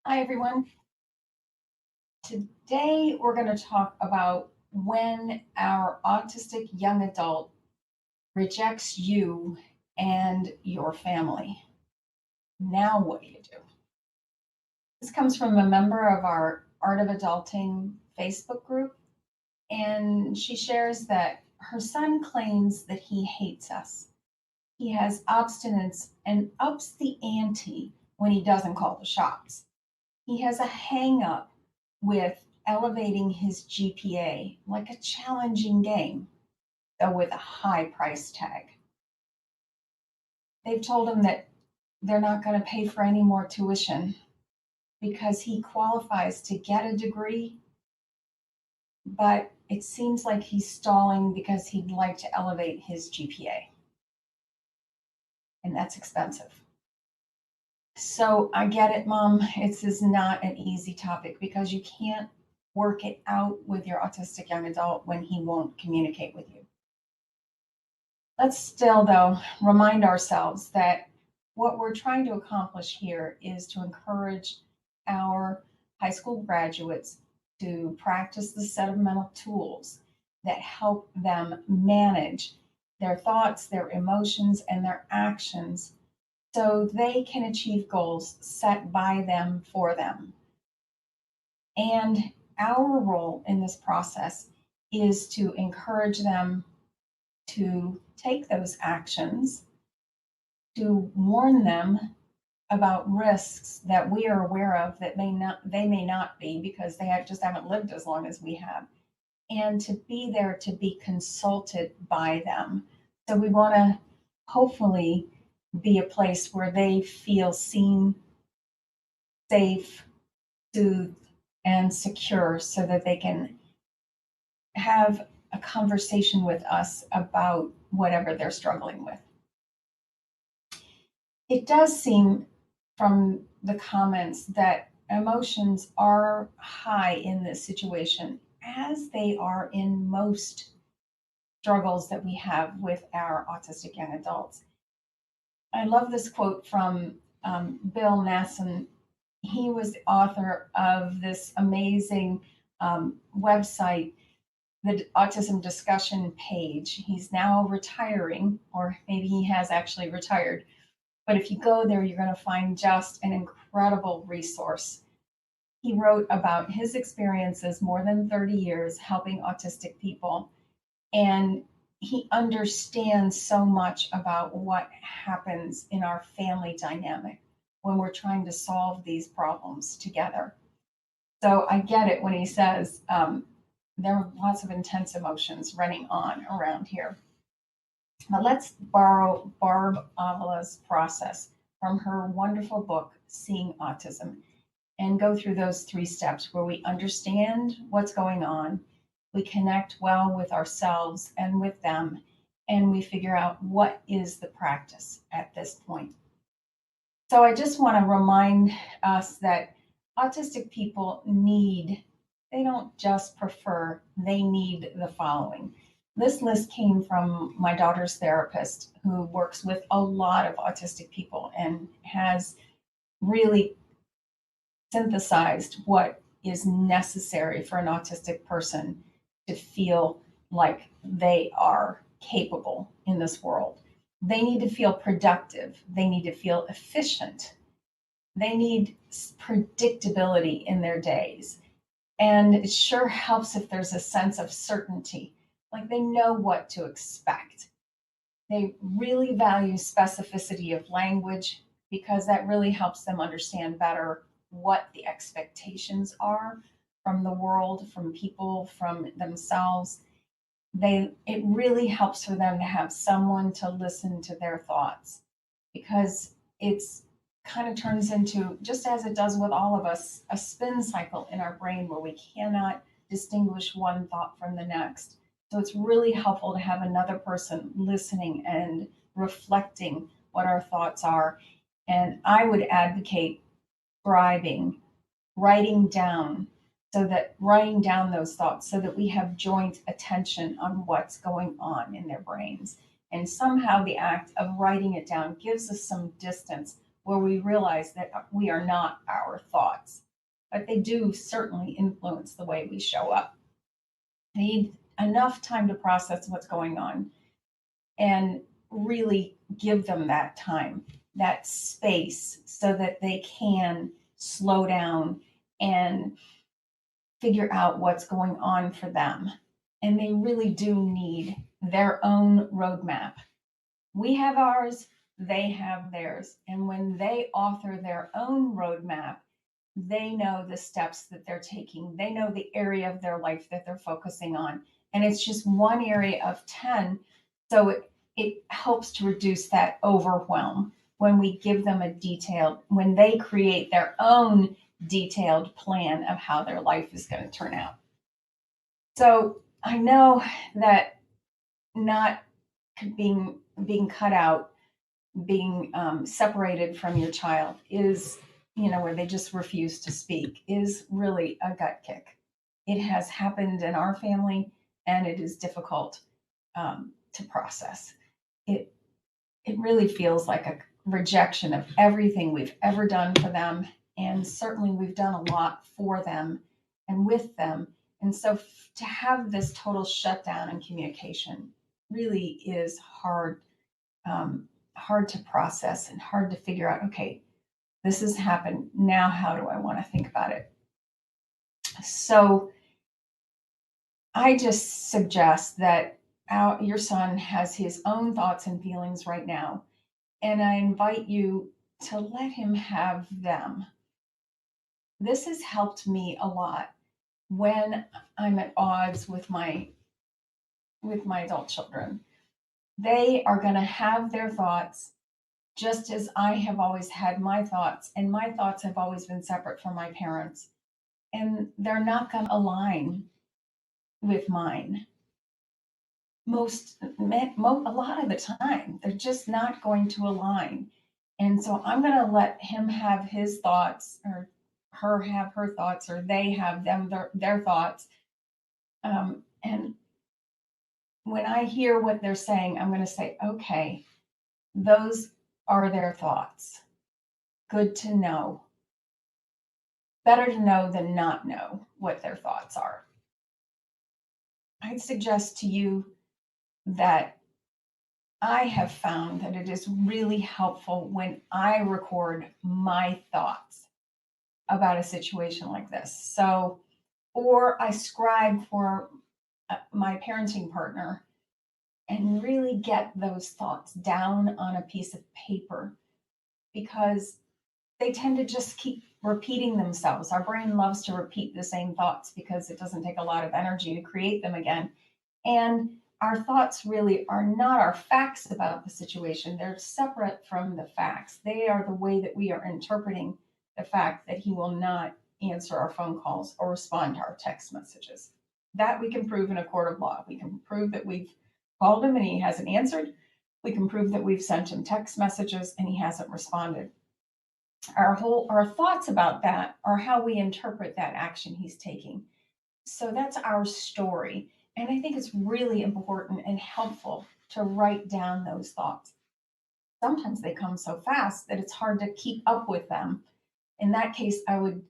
Hi, everyone. Today, we're going to talk about when our autistic young adult rejects you and your family. Now, what do you do? This comes from a member of our Art of Adulting Facebook group, and she shares that her son claims that he hates us. He has obstinance and ups the ante when he doesn't call the shots. He has a hang up with elevating his GPA, like a challenging game, though with a high price tag. They've told him that they're not going to pay for any more tuition because he qualifies to get a degree, but it seems like he's stalling because he'd like to elevate his GPA. And that's expensive. So I get it, Mom. This is not an easy topic because you can't work it out with your autistic young adult when he won't communicate with you. Let's still, though, remind ourselves that what we're trying to accomplish here is to encourage our high school graduates to practice the set of mental tools that help them manage their thoughts, their emotions, and their actions so they can achieve goals set by them for them. And our role in this process is to encourage them to take those actions, to warn them about risks that we are aware of that they may not be because just haven't lived as long as we have, and to be there to be consulted by them. So we want to hopefully be a place where they feel seen, safe, soothed, and secure so that they can have a conversation with us about whatever they're struggling with. It does seem from the comments that emotions are high in this situation, as they are in most struggles that we have with our autistic young adults. I love this quote from Bill Nasson. He was the author of this amazing website, the Autism discussion page. He's now retiring, or maybe he has actually retired. But if you go there, you're going to find just an incredible resource. He wrote about his experiences more than 30 years helping autistic people. And he understands so much about what happens in our family dynamic when we're trying to solve these problems together. So I get it when he says there are lots of intense emotions running on around here. Now let's borrow Barb Avila's process from her wonderful book, Seeing Autism, and go through those 3 steps where we understand what's going on, we connect well with ourselves and with them, and we figure out what is the practice at this point. So I just want to remind us that autistic people they don't just prefer, they need the following. This list came from my daughter's therapist, who works with a lot of autistic people and has really synthesized what is necessary for an autistic person to feel like they are capable in this world. They need to feel productive. They need to feel efficient. They need predictability in their days. And it sure helps if there's a sense of certainty, like they know what to expect. They really value specificity of language because that really helps them understand better what the expectations are from the world, from people, from themselves. It really helps for them to have someone to listen to their thoughts, because it's kind of turns into, just as it does with all of us, a spin cycle in our brain where we cannot distinguish one thought from the next. So it's really helpful to have another person listening and reflecting what our thoughts are. And I would advocate scribing, writing down those thoughts so that we have joint attention on what's going on in their brains. And somehow the act of writing it down gives us some distance where we realize that we are not our thoughts, but they do certainly influence the way we show up. They need enough time to process what's going on and really give them that time, that space, so that they can slow down and figure out what's going on for them. And they really do need their own roadmap. We have ours, they have theirs. And when they author their own roadmap, they know the steps that they're taking. They know the area of their life that they're focusing on. And it's just one area of 10. So it helps to reduce that overwhelm when we give them when they create their own detailed plan of how their life is going to turn out. So I know that not being cut out, being separated from your child is, where they just refuse to speak, is really a gut kick. It has happened in our family, and it is difficult to process. It really feels like a rejection of everything we've ever done for them, and certainly we've done a lot for them and with them. And so to have this total shutdown in communication really is hard to process and hard to figure out, okay, this has happened. Now, how do I want to think about it? So I just suggest that your son has his own thoughts and feelings right now. And I invite you to let him have them. This has helped me a lot when I'm at odds with my adult children. They are going to have their thoughts, just as I have always had my thoughts, and my thoughts have always been separate from my parents, and they're not going to align with mine. A lot of the time, they're just not going to align. And so I'm going to let him have his thoughts, or her have her thoughts, or they have their thoughts. And when I hear what they're saying, I'm going to say, okay, those are their thoughts. Good to know. Better to know than not know what their thoughts are. I'd suggest to you that I have found that it is really helpful when I record my thoughts about a situation like this. So, or I scribe for my parenting partner and really get those thoughts down on a piece of paper, because they tend to just keep repeating themselves. Our brain loves to repeat the same thoughts because it doesn't take a lot of energy to create them again. And our thoughts really are not our facts about the situation. They're separate from the facts. They are the way that we are interpreting the fact that he will not answer our phone calls or respond to our text messages. That we can prove in a court of law. We can prove that we've called him and he hasn't answered. We can prove that we've sent him text messages and he hasn't responded. Our thoughts about that are how we interpret that action he's taking. So that's our story. And I think it's really important and helpful to write down those thoughts. Sometimes they come so fast that it's hard to keep up with them. In that case, I would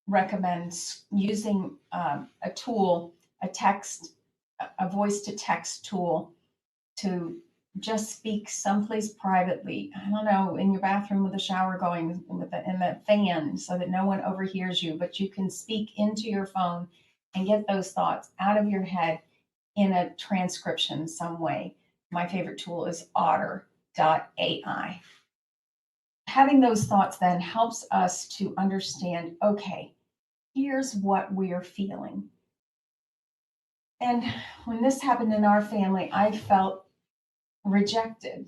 recommend using a tool, a voice to text tool, to just speak someplace privately. I don't know, in your bathroom with the shower going, in the fan, so that no one overhears you, but you can speak into your phone and get those thoughts out of your head in a transcription some way. My favorite tool is otter.ai. Having those thoughts then helps us to understand, okay, here's what we're feeling. And when this happened in our family, I felt rejected.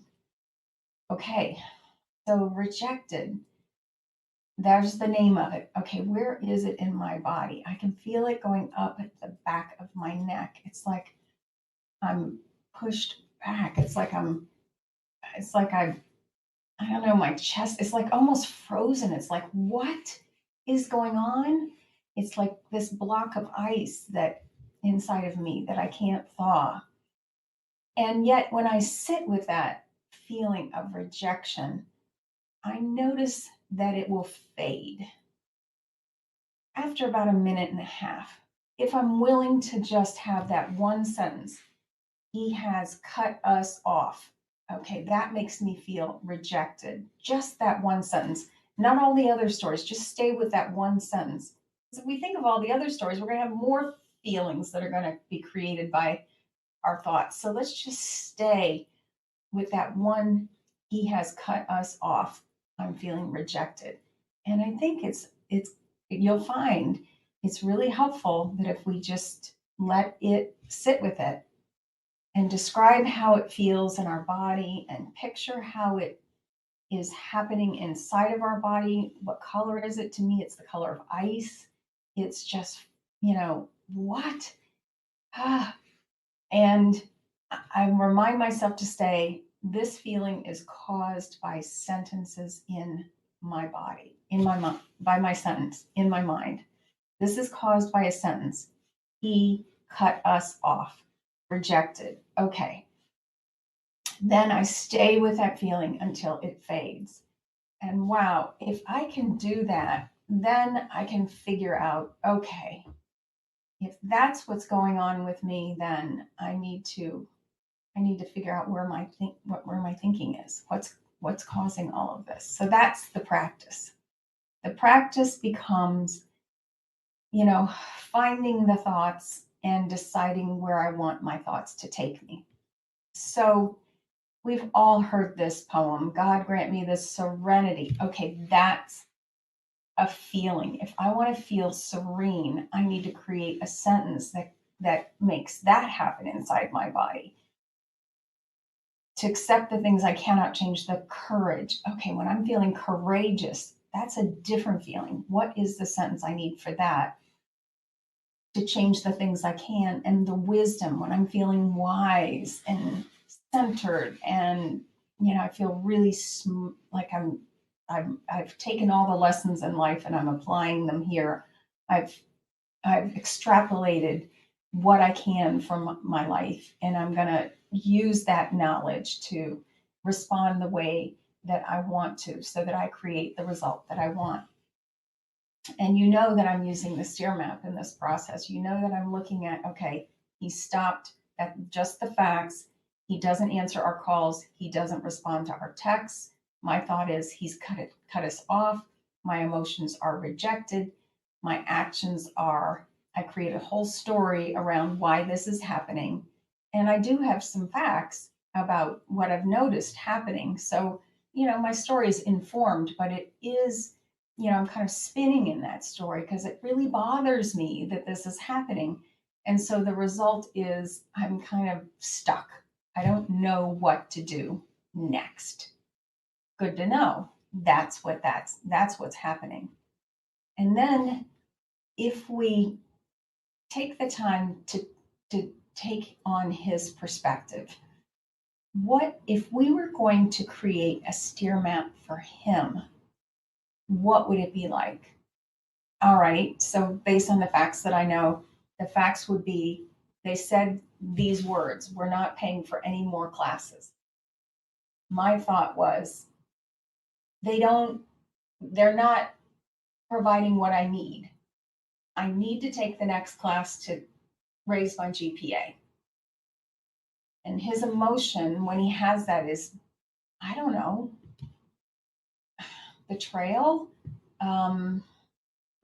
Okay, so rejected, there's the name of it. Okay, where is it in my body? I can feel it going up at the back of my neck. It's like I'm pushed back. I don't know, my chest, it's like almost frozen. It's like, what is going on? It's like this block of ice that inside of me that I can't thaw. And yet when I sit with that feeling of rejection, I notice that it will fade after about a minute and a half. If I'm willing to just have that one sentence, he has cut us off. Okay, that makes me feel rejected. Just that one sentence, not all the other stories, just stay with that one sentence. Because if we think of all the other stories, we're going to have more feelings that are going to be created by our thoughts. So let's just stay with that one, he has cut us off. I'm feeling rejected. And I think you'll find it's really helpful that if we just let it sit with it and describe how it feels in our body and picture how it is happening inside of our body. What color is it? To me, it's the color of ice. It's just, what? Ah. And I remind myself to say, this feeling is caused by sentences in my body, in my mind, by my sentence in my mind. This is caused by a sentence. He cut us off, rejected. Okay. Then I stay with that feeling until it fades. And wow, if I can do that, then I can figure out, okay, if that's what's going on with me, then I need to figure out where my thinking is. What's causing all of this? So that's the practice. The practice becomes, finding the thoughts and deciding where I want my thoughts to take me. So we've all heard this poem, God grant me this serenity. Okay, that's a feeling. If I want to feel serene, I need to create a sentence that makes that happen inside my body. To accept the things I cannot change, the courage. Okay, when I'm feeling courageous, that's a different feeling. What is the sentence I need for that? To change the things I can, and the wisdom when I'm feeling wise and centered, and I feel really like I've taken all the lessons in life and I'm applying them here. I've extrapolated what I can from my life, and I'm going to use that knowledge to respond the way that I want to so that I create the result that I want. And that I'm using the steer map in this process. That I'm looking at, okay, he stopped at just the facts. He doesn't answer our calls. He doesn't respond to our texts. My thought is he's cut us off. My emotions are rejected. My actions are, I create a whole story around why this is happening. And I do have some facts about what I've noticed happening. So, my story is informed, but it is, I'm kind of spinning in that story because it really bothers me that this is happening. And so the result is I'm kind of stuck. I don't know what to do next. Good to know. That's what's happening. And then if we take the time to take on his perspective, what if we were going to create a steer map for him? What would it be like? All right, so based on the facts that I know, the facts would be they said these words, we're not paying for any more classes. My thought was they're not providing what I need. I need to take the next class to raise my GPA. And his emotion when he has that is, I don't know, betrayal,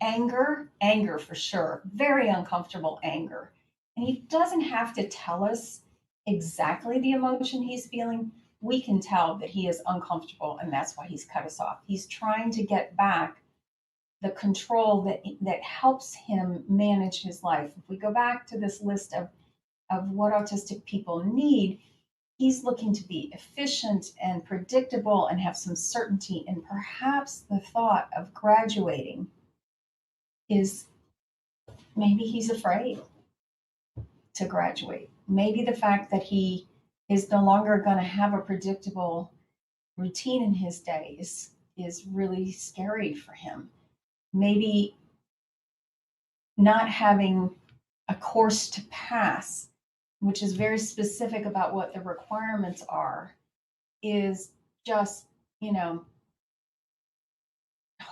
anger for sure, very uncomfortable anger. And he doesn't have to tell us exactly the emotion he's feeling. We can tell that he is uncomfortable and that's why he's cut us off. He's trying to get back the control that helps him manage his life. If we go back to this list of what autistic people need, he's looking to be efficient and predictable and have some certainty. And perhaps the thought of graduating is maybe he's afraid to graduate. Maybe the fact that he is no longer going to have a predictable routine in his day is really scary for him. Maybe not having a course to pass, which is very specific about what the requirements are, is just,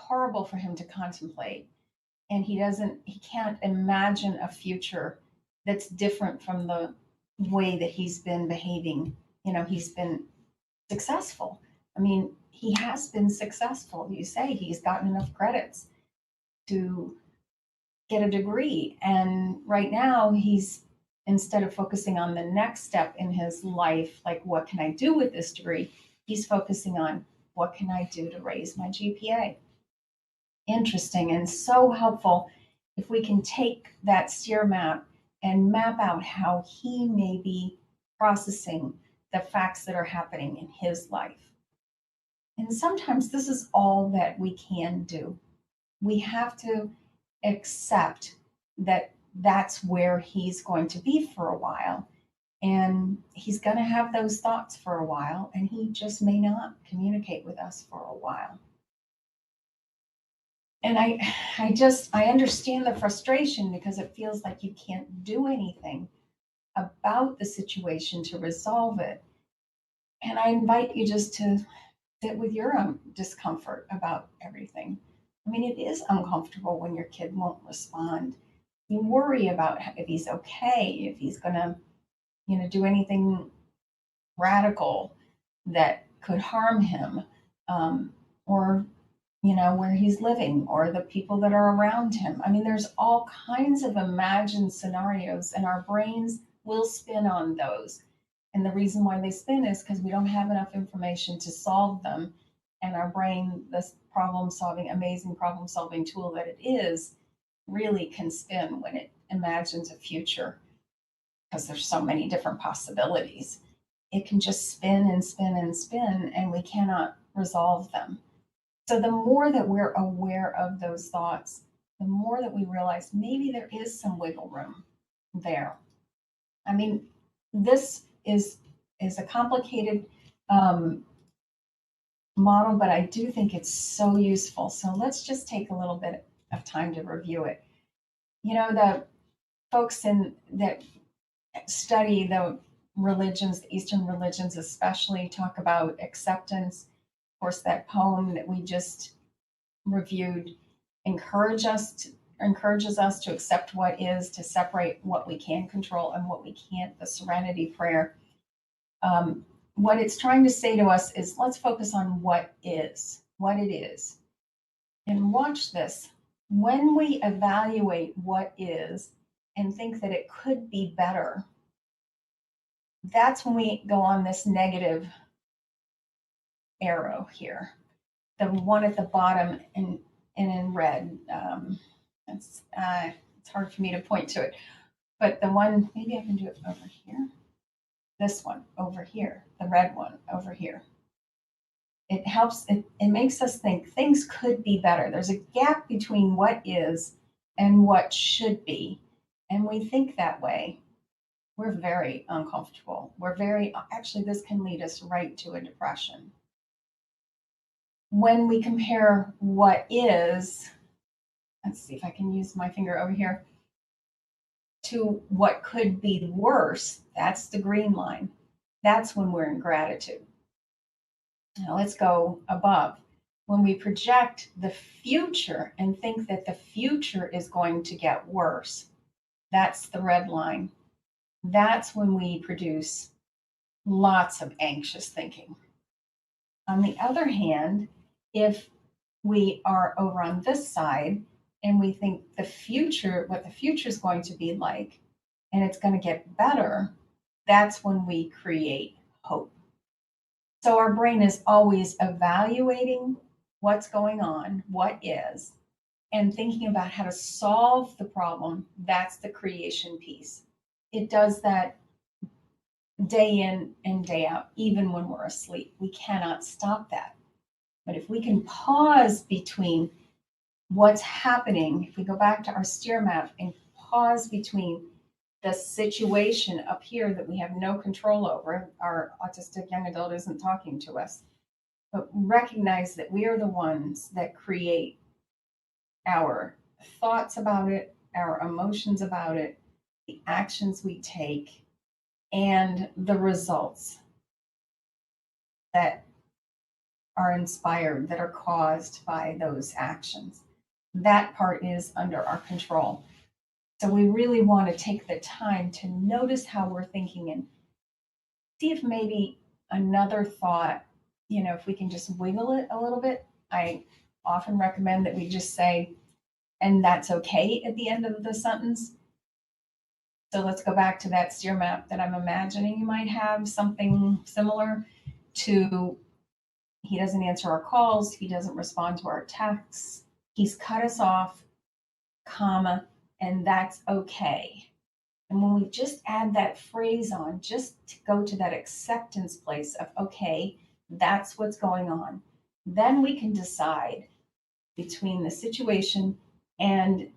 horrible for him to contemplate. And he can't imagine a future that's different from the way that he's been behaving. He's been successful. I mean, he has been successful. You say he's gotten enough credits to get a degree. And right now, instead of focusing on the next step in his life, like what can I do with this degree, he's focusing on what can I do to raise my GPA. Interesting and so helpful if we can take that steer map and map out how he may be processing the facts that are happening in his life. And sometimes this is all that we can do. We have to accept that that's where he's going to be for a while. And he's going to have those thoughts for a while, and he just may not communicate with us for a while. And I understand the frustration because it feels like you can't do anything about the situation to resolve it. And I invite you just to sit with your own discomfort about everything. I mean, it is uncomfortable when your kid won't respond. You worry about if he's okay, if he's going to, do anything radical that could harm him, or where he's living or the people that are around him. I mean, there's all kinds of imagined scenarios, and our brains will spin on those. And the reason why they spin is because we don't have enough information to solve them. And our brain, this amazing problem solving tool that it is, really can spin when it imagines a future because there's so many different possibilities. It can just spin and spin and spin, and we cannot resolve them. So the more that we're aware of those thoughts, the more that we realize maybe there is some wiggle room there. I mean, this is a complicated model, but I do think it's so useful. So let's just take a little bit of time to review it. The folks that study the religions, the Eastern religions especially, talk about acceptance. Of course, that poem that we just reviewed encourages us to accept what is, to separate what we can control and what we can't, the serenity prayer. What it's trying to say to us is let's focus on what it is. And watch this. When we evaluate what is and think that it could be better, that's when we go on this negative arrow here. The one at the bottom and in red. It's hard for me to point to it, but the one, maybe I can do it over here. This one over here, the red one over here. It helps, it makes us think things could be better. There's a gap between what is and what should be. And we think that way. We're very uncomfortable. Actually, this can lead us right to a depression. When we compare what is, let's see if I can use my finger over here, to what could be worse, that's the green line. That's when we're in gratitude. Now let's go above. When we project the future and think that the future is going to get worse, that's the red line. That's when we produce lots of anxious thinking. On the other hand, if we are over on this side and we think what the future is going to be like, and it's going to get better, that's when we create hope. So our brain is always evaluating what's going on, what is, and thinking about how to solve the problem. That's the creation piece. It does that day in and day out, even when we're asleep. We cannot stop that. But if we can pause between what's happening, if we go back to our steer map and pause between the situation up here that we have no control over, our autistic young adult isn't talking to us, but recognize that we are the ones that create our thoughts about it, our emotions about it, the actions we take, and the results that are inspired, that are caused by those actions. That part is under our control. So we really want to take the time to notice how we're thinking and see if maybe another thought, if we can just wiggle it a little bit. I often recommend that we just say, and that's okay at the end of the sentence. So let's go back to that steer map that I'm imagining you might have, something similar to: he doesn't answer our calls, he doesn't respond to our texts, he's cut us off, comma, and that's okay. And when we just add that phrase on, just to go to that acceptance place of, okay, that's what's going on, then we can decide between the situation, and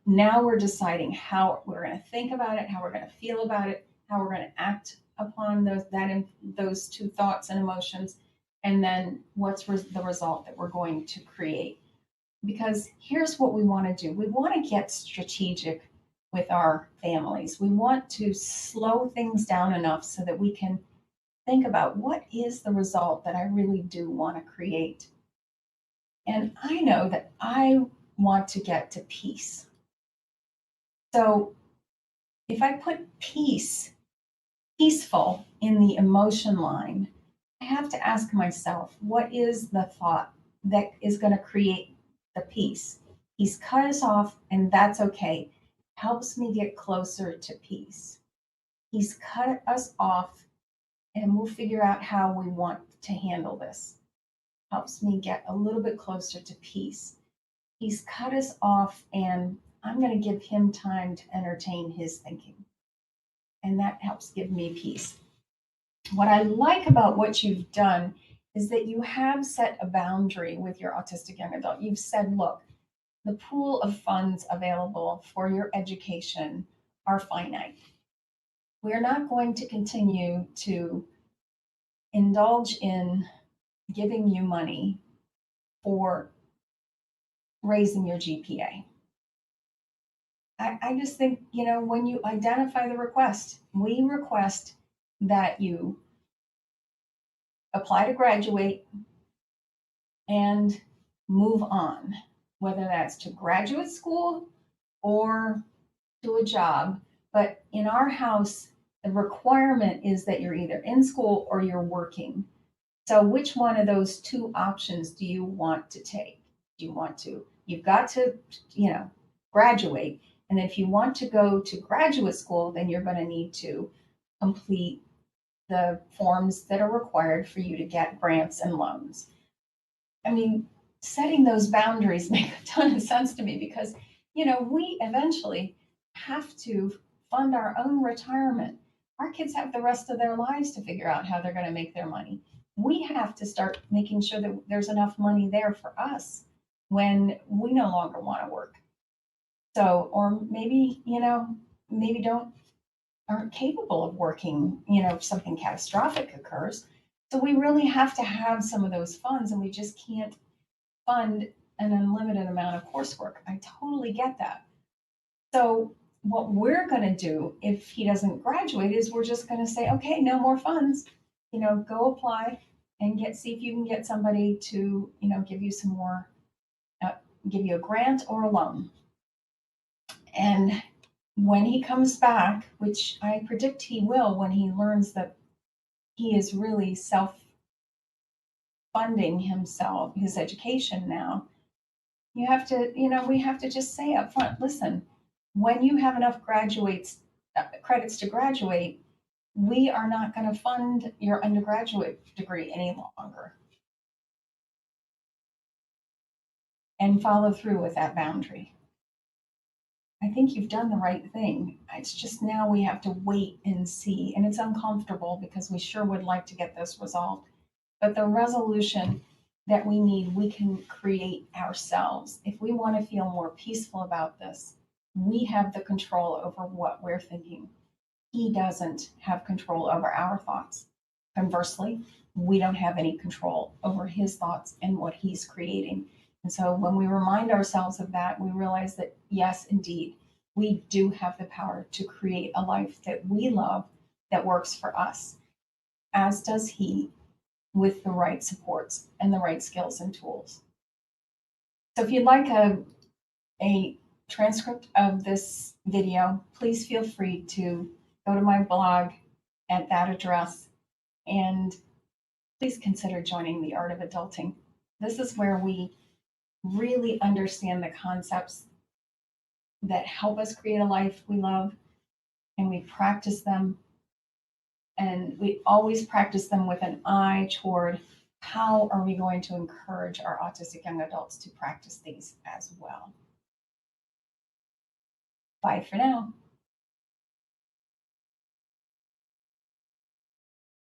now we're deciding how we're going to think about it, how we're going to feel about it, how we're going to act upon those two thoughts and emotions, and then what's the result that we're going to create. Because here's what we want to do: we want to get strategic with our families. We want to slow things down enough so that we can think about, what is the result that I really do want to create? And I know that I want to get to peace. So if I put peaceful in the emotion line, I have to ask myself, what is the thought that is going to create the peace? He's cut us off, and that's okay. Helps me get closer to peace. He's cut us off, and we'll figure out how we want to handle this. Helps me get a little bit closer to peace. He's cut us off, and I'm going to give him time to entertain his thinking. And that helps give me peace. What I like about what you've done is that you have set a boundary with your autistic young adult. You've said, look, the pool of funds available for your education are finite. We're not going to continue to indulge in giving you money for raising your GPA. I just think, when you identify the request, we request that you apply to graduate and move on, whether that's to graduate school or to a job. But in our house, the requirement is that you're either in school or you're working. So which one of those two options do you want to take? You've got to, graduate. And if you want to go to graduate school, then you're going to need to complete the forms that are required for you to get grants and loans. I mean, setting those boundaries make a ton of sense to me, because, we eventually have to fund our own retirement. Our kids have the rest of their lives to figure out how they're going to make their money. We have to start making sure that there's enough money there for us when we no longer want to work. So, or maybe, maybe aren't capable of working, if something catastrophic occurs. So we really have to have some of those funds, and we just can't fund an unlimited amount of coursework. I totally get that. So what we're going to do if he doesn't graduate is we're just going to say, okay, no more funds. Go apply and see if you can get somebody to, give you some more, give you a grant or a loan. And when he comes back, which I predict he will, when he learns that he is really self-funding himself, his education now, we have to just say up front, listen, when you have enough credits to graduate, we are not going to fund your undergraduate degree any longer. And follow through with that boundary. I think you've done the right thing. It's just now we have to wait and see. And it's uncomfortable because we sure would like to get this resolved. But the resolution that we need, we can create ourselves. If we want to feel more peaceful about this, we have the control over what we're thinking. He doesn't have control over our thoughts. Conversely, we don't have any control over his thoughts and what he's creating. And so when we remind ourselves of that, we realize that, yes, indeed, we do have the power to create a life that we love, that works for us, as does he. with the right supports and the right skills and tools. So if you'd like a transcript of this video, please feel free to go to my blog at that address, and please consider joining the Art of Adulting. This is where we really understand the concepts that help us create a life we love, and we practice them. And we always practice them with an eye toward how are we going to encourage our autistic young adults to practice these as well. Bye for now.